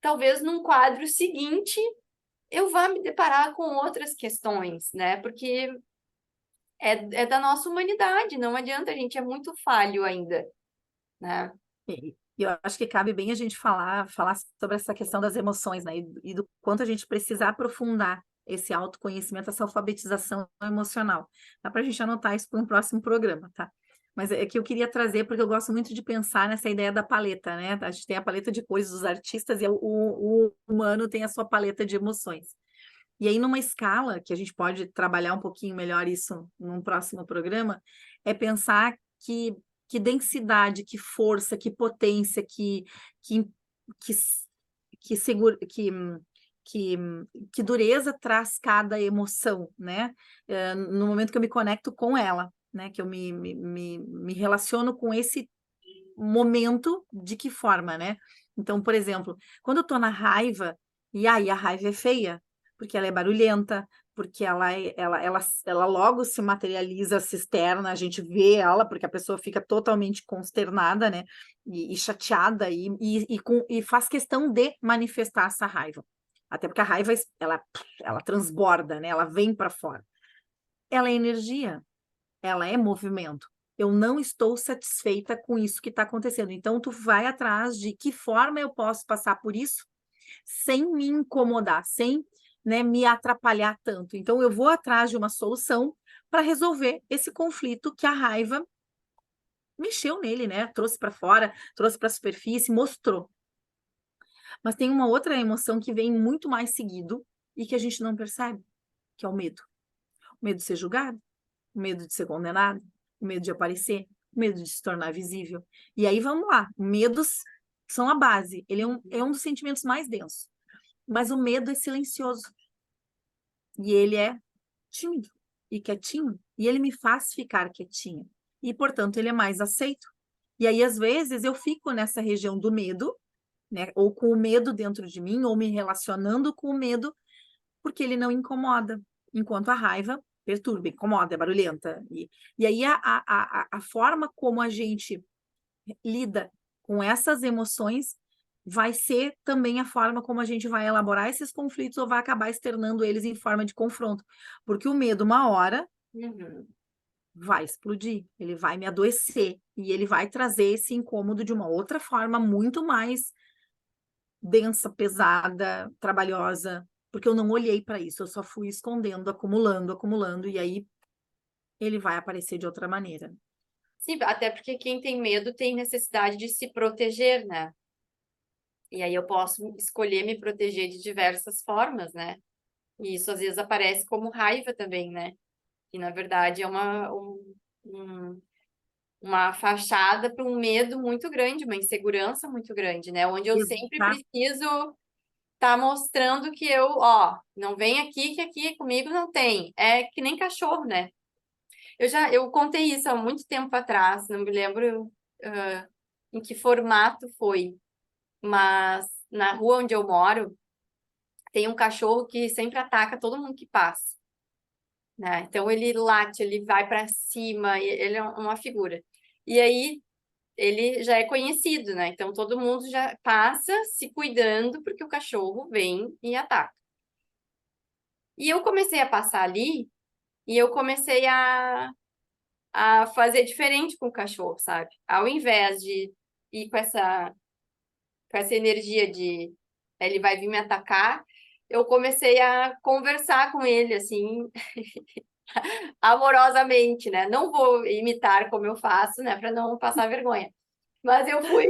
talvez num quadro seguinte, eu vá me deparar com outras questões, né? Porque é da nossa humanidade, não adianta, a gente é muito falho ainda, né? E eu acho que cabe bem a gente falar sobre essa questão das emoções, né? E do quanto a gente precisa aprofundar esse autoconhecimento, essa alfabetização emocional. Dá para a gente anotar isso para um próximo programa, tá? Mas é que eu queria trazer, porque eu gosto muito de pensar nessa ideia da paleta, né? A gente tem a paleta de cores dos artistas e o humano tem a sua paleta de emoções. E aí, numa escala, que a gente pode trabalhar um pouquinho melhor isso num próximo programa, é pensar que densidade, que força, que potência, que, que, que, segura, que, que dureza traz cada emoção, né? No momento que eu me conecto com ela, né? Que eu me relaciono com esse momento, de que forma, né? Então, por exemplo, quando eu tô na raiva, e aí a raiva é feia, porque ela é barulhenta, porque ela logo se materializa, se externa, a gente vê ela, porque a pessoa fica totalmente consternada, né? E chateada, e faz questão de manifestar essa raiva. Até porque a raiva, ela transborda, né? Ela vem para fora. Ela é energia, ela é movimento. Eu não estou satisfeita com isso que está acontecendo. Então, tu vai atrás de que forma eu posso passar por isso sem me incomodar, sem, né, me atrapalhar tanto. Então, eu vou atrás de uma solução para resolver esse conflito que a raiva mexeu nele, né? Trouxe para fora, trouxe para a superfície, mostrou. Mas tem uma outra emoção que vem muito mais seguido e que a gente não percebe, que é o medo. O medo de ser julgado, o medo de ser condenado, o medo de aparecer, Medo de se tornar visível. E aí, vamos lá, medos são a base, ele é um dos sentimentos mais densos. Mas o medo é silencioso. E ele é tímido e quietinho. E ele me faz ficar quietinho. E, portanto, ele é mais aceito. E aí, às vezes, eu fico nessa região do medo, né? Ou com o medo dentro de mim, ou me relacionando com o medo, porque ele não incomoda. Enquanto a raiva perturba, incomoda, é barulhenta. E aí, a forma como a gente lida com essas emoções vai ser também a forma como a gente vai elaborar esses conflitos ou vai acabar externando eles em forma de confronto. Porque o medo, uma hora, Uhum. vai explodir, ele vai me adoecer e ele vai trazer esse incômodo de uma outra forma muito mais densa, pesada, trabalhosa, porque eu não olhei para isso, eu só fui escondendo, acumulando, acumulando, e aí ele vai aparecer de outra maneira. Sim, até porque quem tem medo tem necessidade de se proteger, né? E aí eu posso escolher me proteger de diversas formas, né? E isso às vezes aparece como raiva também, né? E na verdade é um- uma fachada para um medo muito grande, uma insegurança muito grande, né? Onde eu sempre Exato. preciso estar mostrando que eu, ó, não vem aqui que aqui comigo não tem. É que nem cachorro, né? Eu contei isso há muito tempo atrás, não me lembro em que formato foi, mas na rua onde eu moro tem um cachorro que sempre ataca todo mundo que passa, né? Então ele late, ele vai para cima, ele é uma figura. E aí ele já é conhecido, né? Então todo mundo já passa se cuidando porque o cachorro vem e ataca. E eu comecei a passar ali e eu comecei a fazer diferente com o cachorro, sabe? Ao invés de ir com essa energia de ele vai vir me atacar, eu comecei a conversar com ele, assim, amorosamente, né? Não vou imitar como eu faço, né, para não passar vergonha. Mas eu fui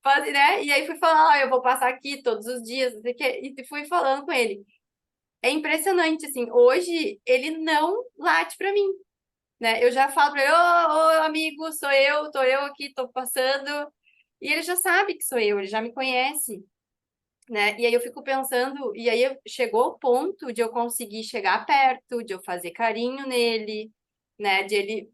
fazer, né? E aí fui falar, eu vou passar aqui todos os dias, não sei o quê, e fui falando com ele. É impressionante, assim, hoje ele não late para mim, né? Eu já falo para ele, ô, amigo, sou eu, tô eu aqui, tô passando. E ele já sabe que sou eu, ele já me conhece, né? E aí eu fico pensando, e aí chegou o ponto de eu conseguir chegar perto, de eu fazer carinho nele, né? De ele.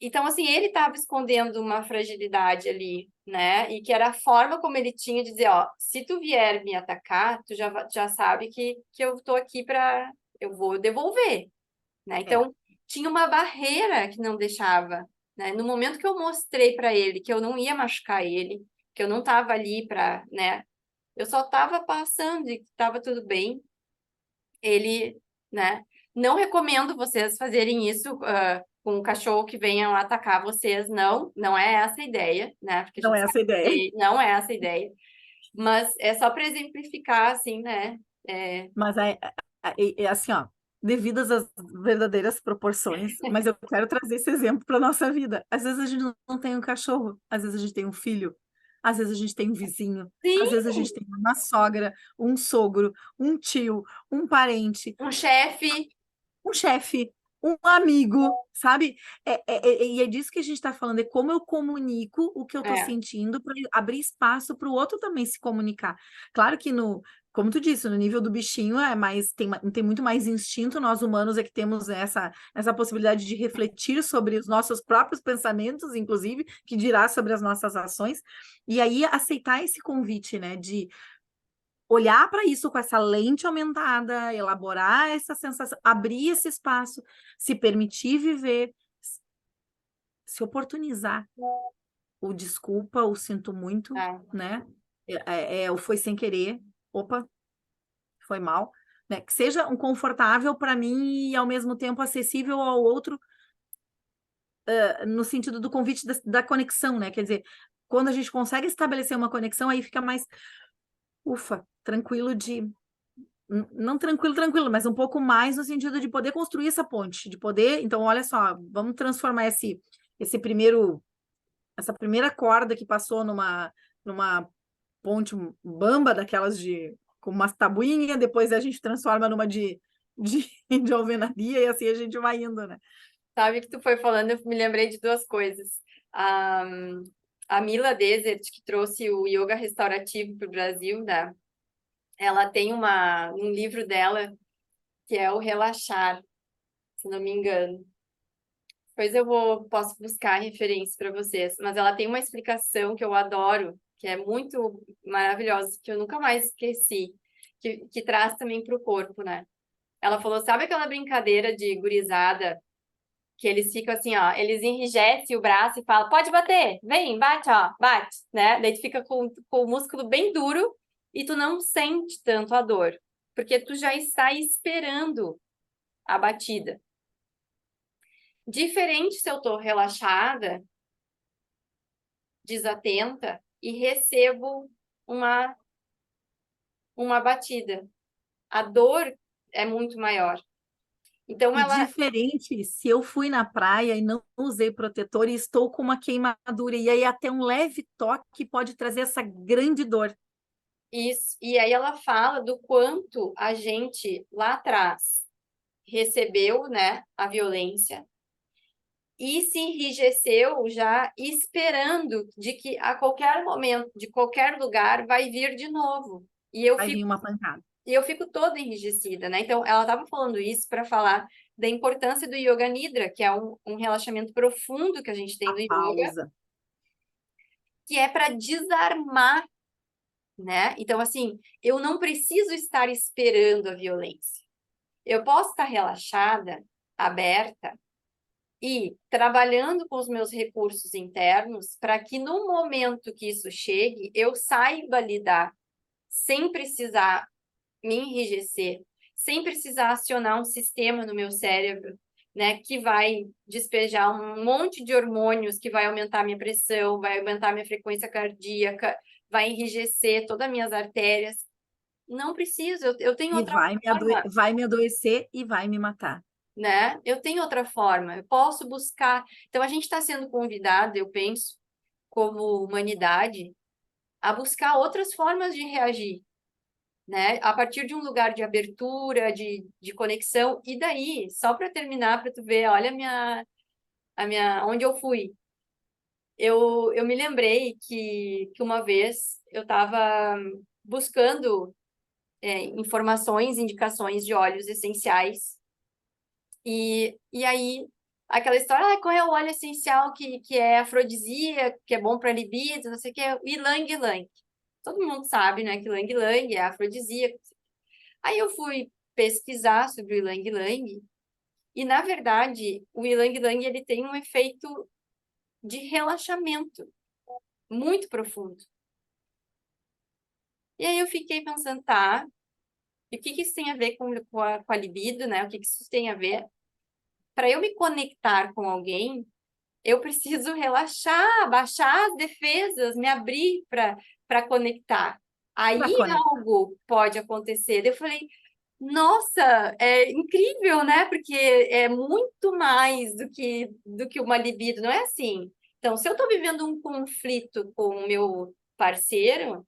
Então, assim, ele estava escondendo uma fragilidade ali, né? E que era a forma como ele tinha de dizer, ó, se tu vier me atacar, tu já sabe que eu tô aqui para eu vou devolver, né? É. Então, tinha uma barreira que não deixava, né? No momento que eu mostrei para ele que eu não ia machucar ele, que eu não estava ali para, né? Eu só estava passando e estava tudo bem. Ele, né? Não recomendo vocês fazerem isso com um cachorro que venha lá atacar vocês, não. Não é essa a ideia, né? Porque a Não gente é sabe essa a ideia. que não é essa a ideia. Mas é só para exemplificar, assim, né? É, Mas é assim, ó, devidas às verdadeiras proporções, mas eu quero trazer esse exemplo para nossa vida. Às vezes a gente não tem um cachorro, às vezes a gente tem um filho, às vezes a gente tem um vizinho, às vezes a sim, gente tem uma sogra, um sogro, um tio, um parente, um chefe. um chefe, um amigo, sabe? E é disso que a gente está falando, é como eu comunico o que eu estou É, sentindo para abrir espaço para o outro também se comunicar. Claro que como tu disse, no nível do bichinho é mais, tem muito mais instinto, nós humanos é que temos essa possibilidade de refletir sobre os nossos próprios pensamentos, inclusive, que dirá sobre as nossas ações, e aí aceitar esse convite, né, de olhar para isso com essa lente aumentada, elaborar essa sensação, abrir esse espaço, se permitir viver, se oportunizar. O desculpa, o sinto muito, é. né? O foi sem querer, opa, foi mal, né? Que seja um confortável para mim e ao mesmo tempo acessível ao outro, no sentido do convite da conexão, né? Quer dizer, quando a gente consegue estabelecer uma conexão, aí fica mais, ufa, tranquilo de não tranquilo, tranquilo, mas um pouco mais no sentido de poder construir essa ponte, de poder, então, olha só, vamos transformar essa primeira corda que passou numa ponte bamba daquelas com umas tabuinhas, depois a gente transforma numa de alvenaria e assim a gente vai indo, né? Sabe que tu foi falando, eu me lembrei de duas coisas. A, a Mila Desert, que trouxe o yoga restaurativo para o Brasil, né? Ela tem um livro dela que é o Relaxar, se não me engano. Depois posso buscar referência para vocês. Mas ela tem uma explicação que eu adoro, que é muito maravilhosa, que eu nunca mais esqueci, que traz também para o corpo, né? Ela falou, sabe aquela brincadeira de gurizada, que eles ficam assim, ó, eles enrijecem o braço e falam, pode bater, vem, bate, ó, bate, né? Daí tu fica com o músculo bem duro e tu não sente tanto a dor, porque tu já está esperando a batida. Diferente se eu tô relaxada, desatenta e recebo uma batida. A dor é muito maior. Então E ela diferente se eu fui na praia e não usei protetor e estou com uma queimadura, e aí até um leve toque pode trazer essa grande dor. isso, e aí ela fala do quanto a gente lá atrás recebeu, né, a violência e se enrijeceu já esperando de que a qualquer momento, de qualquer lugar, vai vir de novo. Vai vir uma pancada. E eu fico toda enrijecida, né? Então, ela estava falando isso para falar da importância do Yoga Nidra, que é um relaxamento profundo que a gente tem A no yoga, pausa. que é para desarmar, né? Então, assim, eu não preciso estar esperando a violência. Eu posso estar relaxada, aberta e trabalhando com os meus recursos internos para que no momento que isso chegue, eu saiba lidar sem precisar me enrijecer, sem precisar acionar um sistema no meu cérebro, né, que vai despejar um monte de hormônios que vai aumentar minha pressão, vai aumentar minha frequência cardíaca, vai enrijecer todas as minhas artérias. Não preciso, eu tenho E outra forma, vai me adoecer e vai me matar. né? Eu tenho outra forma, eu posso buscar. Então, a gente está sendo convidado, eu penso, como humanidade, a buscar outras formas de reagir, né? A partir de um lugar de abertura, de conexão. E daí, só para terminar, para tu ver, olha onde eu fui. Eu me lembrei que uma vez eu estava buscando informações, indicações de óleos essenciais. E aí, aquela história, qual é o óleo essencial que é afrodisíaco, que é bom para libido, não sei o que, o Ylang Ylang. Todo mundo sabe, né, que Ylang Ylang é afrodisíaco. Aí eu fui pesquisar sobre o Ylang Ylang e, na verdade, o Ylang Ylang ele tem um efeito de relaxamento muito profundo. E aí eu fiquei pensando, tá, e o que isso tem a ver com a libido, né? O que isso tem a ver? Para eu me conectar com alguém, eu preciso relaxar, baixar as defesas, me abrir para conectar. Para Aí conectar. algo pode acontecer. Eu falei, nossa, é incrível, né? Porque é muito mais do que uma libido, não é assim? Então, se eu estou vivendo um conflito com o meu parceiro,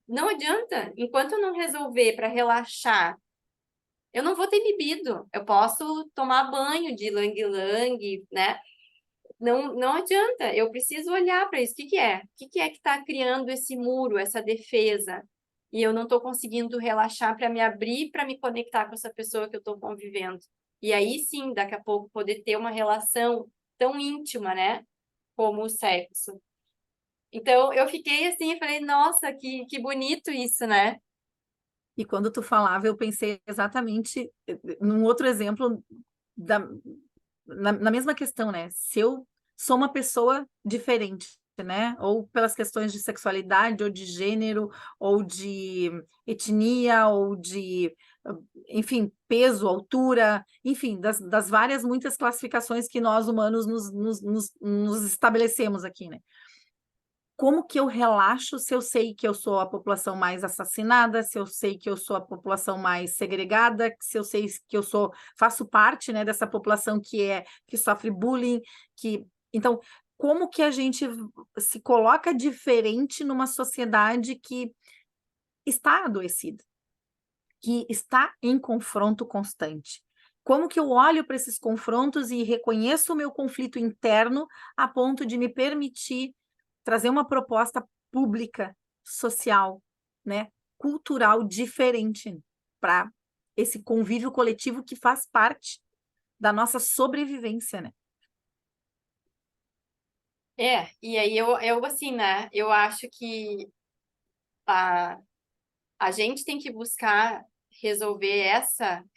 não adianta. Enquanto eu não resolver para relaxar, eu não vou ter libido. Eu posso tomar banho de lang-lang, né? Não, não adianta. Eu preciso olhar para isso. O que que é? O que que é que está criando esse muro, essa defesa? E eu não estou conseguindo relaxar para me abrir, para me conectar com essa pessoa que eu estou convivendo. E aí sim, daqui a pouco, poder ter uma relação tão íntima, né? Como o sexo. Então, eu fiquei assim, e falei, nossa, que bonito isso, né? E quando tu falava, eu pensei exatamente num outro exemplo da, na mesma questão, né? Se eu sou uma pessoa diferente, né? Ou pelas questões de sexualidade, ou de gênero, ou de etnia, ou de, enfim, peso, altura, enfim, das várias, muitas classificações que nós humanos nos estabelecemos aqui, né? Como que eu relaxo se eu sei que eu sou a população mais assassinada, se eu sei que eu sou a população mais segregada, se eu sei que eu faço parte, né, dessa população que sofre bullying, então, como que a gente se coloca diferente numa sociedade que está adoecida, que está em confronto constante? como que eu olho para esses confrontos e reconheço o meu conflito interno a ponto de me permitir trazer uma proposta pública, social, né, cultural diferente para esse convívio coletivo que faz parte da nossa sobrevivência, né? E aí eu assim, né, eu acho que a, a gente tem que buscar resolver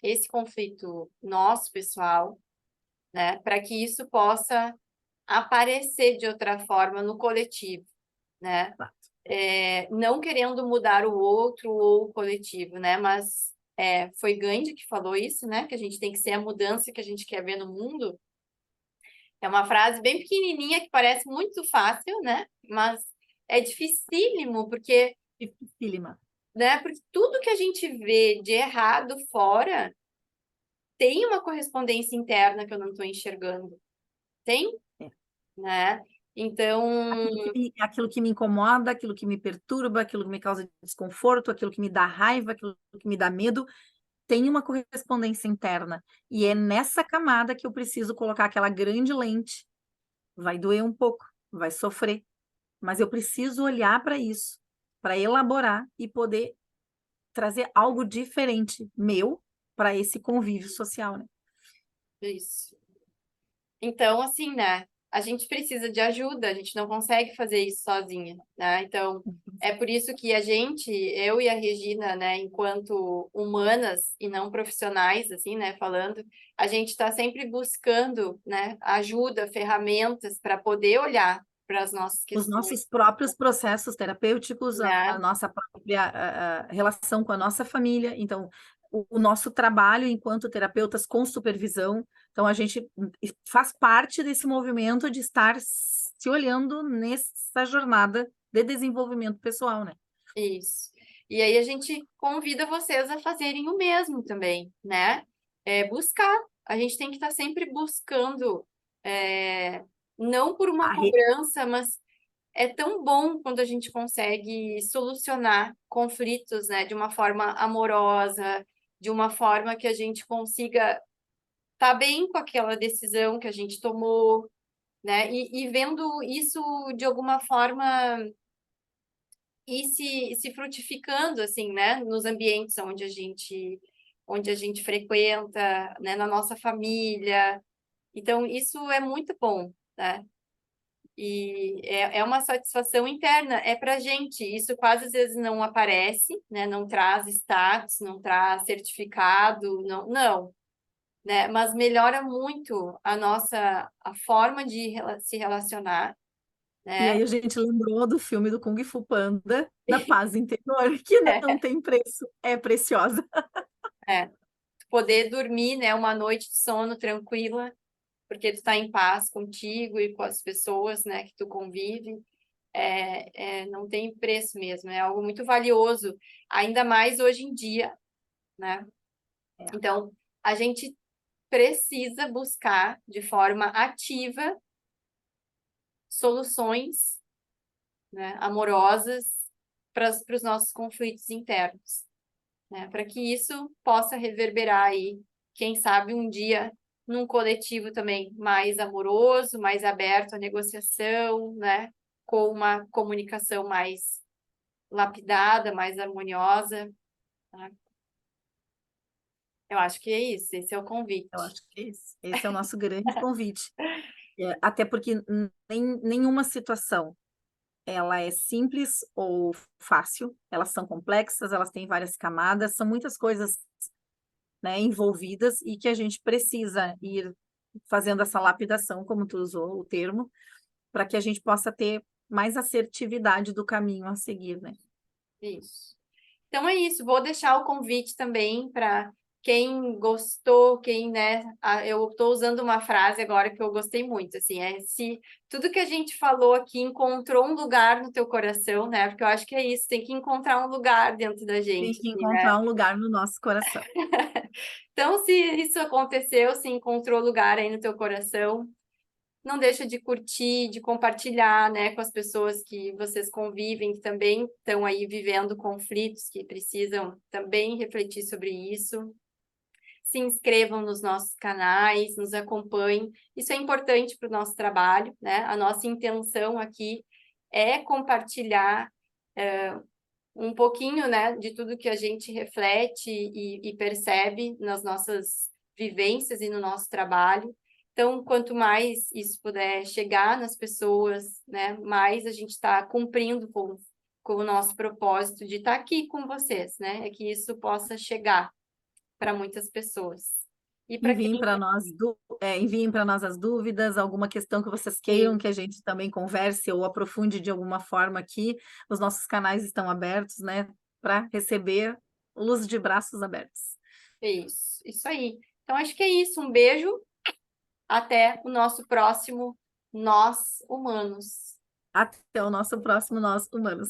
esse conflito nosso, pessoal, né, para que isso possa aparecer de outra forma no coletivo, né? Não querendo mudar o outro ou o coletivo, né? Mas foi Gandhi que falou isso, né? Que a gente tem que ser a mudança que a gente quer ver no mundo. É uma frase bem pequenininha que parece muito fácil, né? Mas é dificílimo, Dificílima. né? Porque tudo que a gente vê de errado fora tem uma correspondência interna que eu não estou enxergando. Tem, É. né? Então, Aquilo que me incomoda, aquilo que me perturba, aquilo que me causa desconforto, aquilo que me dá raiva, aquilo que me dá medo, tem uma correspondência interna. E é nessa camada que eu preciso colocar aquela grande lente. Vai doer um pouco, vai sofrer, mas eu preciso olhar para isso, para elaborar e poder trazer algo diferente meu para esse convívio social, né? isso. Então, assim, né? A gente precisa de ajuda, a gente não consegue fazer isso sozinha, né? Então, é por isso que eu e a Regina, né, enquanto humanas e não profissionais, assim, né, falando, a gente está sempre buscando, né, ajuda, ferramentas para poder olhar para as nossas Os questões, nossos próprios processos terapêuticos, a né? nossa própria relação com a nossa família, então, o nosso trabalho enquanto terapeutas com supervisão, então a gente faz parte desse movimento de estar se olhando nessa jornada de desenvolvimento pessoal, né? Isso. E aí a gente convida vocês a fazerem o mesmo também, né? Buscar. A gente tem que estar sempre buscando, não por uma A re- cobrança, mas é tão bom quando a gente consegue solucionar conflitos, né, de uma forma amorosa, de uma forma que a gente consiga estar bem com aquela decisão que a gente tomou, né? E vendo isso de alguma forma e se frutificando assim, né, nos ambientes onde a gente frequenta, né, na nossa família. Então isso é muito bom, né? E é uma satisfação interna, é para a gente. Isso quase às vezes não aparece, né? Não traz status, não traz certificado, não, né? Mas melhora muito a forma de se relacionar, E né? aí a gente lembrou do filme do Kung Fu Panda, da paz interior, que não tem preço, é preciosa. É. Poder dormir, né, uma noite de sono tranquila, porque tu está em paz contigo e com as pessoas, né, que tu convive, não tem preço mesmo, é algo muito valioso, ainda mais hoje em dia, né? É. Então, a gente precisa buscar de forma ativa soluções, né, amorosas para os nossos conflitos internos, né? Para que isso possa reverberar aí, quem sabe um dia num coletivo também mais amoroso, mais aberto à negociação, né? Com uma comunicação mais lapidada, mais harmoniosa, tá? Eu acho que é isso, esse é o Eu convite. acho que esse é o nosso grande convite. Até porque nenhuma situação ela é simples ou fácil, elas são complexas, elas têm várias camadas, são muitas coisas, né, envolvidas e que a gente precisa ir fazendo essa lapidação, como tu usou o termo, para que a gente possa ter mais assertividade do caminho a seguir, né? Isso. Então é isso, vou deixar o convite também para quem gostou, né, eu estou usando uma frase agora que eu gostei muito, assim, se tudo que a gente falou aqui encontrou um lugar no teu coração, né, porque eu acho que é isso, tem que encontrar um lugar dentro da Tem gente, que assim, né? encontrar um lugar no nosso coração. Então, se isso aconteceu, se encontrou lugar aí no teu coração, não deixa de curtir, de compartilhar, né, com as pessoas que vocês convivem, que também estão aí vivendo conflitos, que precisam também refletir sobre isso. se inscrevam nos nossos canais, nos acompanhem. Isso é importante para o nosso trabalho, né? A nossa intenção aqui é compartilhar um pouquinho, né, de tudo que a gente reflete e percebe nas nossas vivências e no nosso trabalho. Então, quanto mais isso puder chegar nas pessoas, né, mais a gente está cumprindo com o nosso propósito de estar aqui com vocês, né? É que isso possa chegar para muitas pessoas. E para Enviem quem para nós, enviem para nós as dúvidas, alguma questão que vocês queiram que a gente também converse ou aprofunde de alguma forma aqui. Os nossos canais estão abertos, né, para receber luz de braços abertos. isso aí. Então, acho que é isso. Um beijo. Até o nosso próximo Nós Humanos. Até o nosso próximo Nós Humanos.